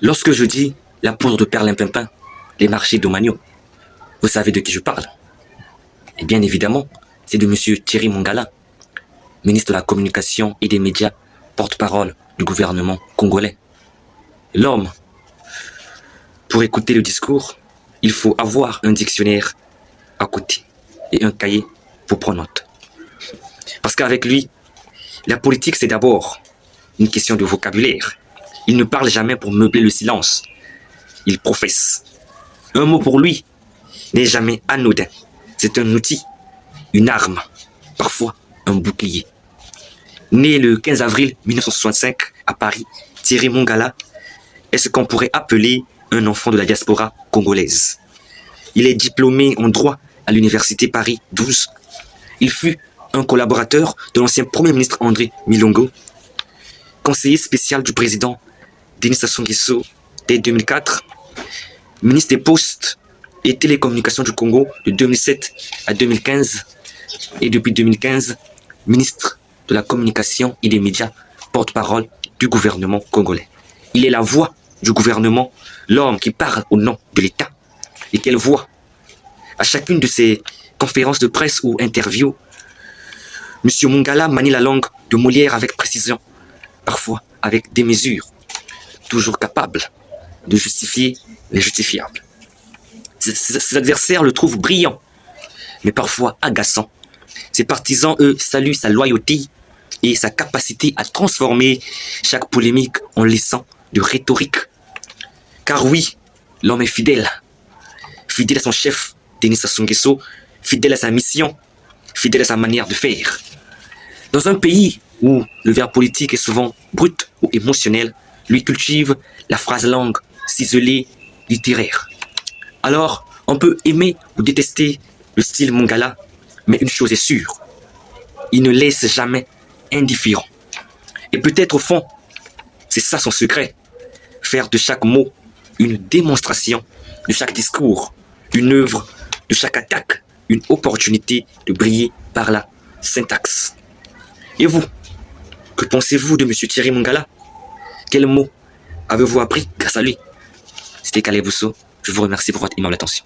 Lorsque je dis la poudre de perlimpinpin, les marchés domaniaux, vous savez de qui je parle? Et bien évidemment, c'est de M. Thierry Mongala, ministre de la Communication et des Médias, porte-parole du gouvernement congolais. L'homme, pour écouter le discours, il faut avoir un dictionnaire à côté et un cahier pour prendre note. Parce qu'avec lui, la politique c'est d'abord une question de vocabulaire. Il ne parle jamais pour meubler le silence. Il professe. Un mot pour lui n'est jamais anodin. C'est un outil, une arme, parfois un bouclier. Né le 15 avril 1965 à Paris, Thierry Mongala est ce qu'on pourrait appeler un enfant de la diaspora congolaise. Il est diplômé en droit à l'université Paris 12. Il fut un collaborateur de l'ancien Premier ministre André Milongo, conseiller spécial du président Denis Sassou Nguesso dès 2004, ministre des Postes et Télécommunications du Congo de 2007 à 2015 et depuis 2015, ministre de la Communication et des Médias, porte-parole du gouvernement congolais. Il est la voix du gouvernement, l'homme qui parle au nom de l'État et qu'elle voit. À chacune de ses conférences de presse ou interviews, M. Mongala manie la langue de Molière avec précision, parfois avec démesure, toujours capable de justifier les justifiables. Ses adversaires le trouvent brillant, mais parfois agaçant. Ses partisans, eux, saluent sa loyauté et sa capacité à transformer chaque polémique en leçon de rhétorique. Car oui, l'homme est fidèle. Fidèle à son chef, Denis Sassou Nguesso, fidèle à sa mission, fidèle à sa manière de faire. Dans un pays où le verbe politique est souvent brut ou émotionnel, lui cultive la phrase langue ciselée, littéraire. Alors, on peut aimer ou détester le style Mongala, mais une chose est sûre, il ne laisse jamais indifférent. Et peut-être au fond, c'est ça son secret, faire de chaque mot une démonstration, de chaque discours, une œuvre, de chaque attaque, une opportunité de briller par la syntaxe. Et vous, que pensez-vous de M. Thierry Mongala? Quels mots avez-vous appris grâce à lui? C'était Calais Bousso, je vous remercie pour votre aimable attention.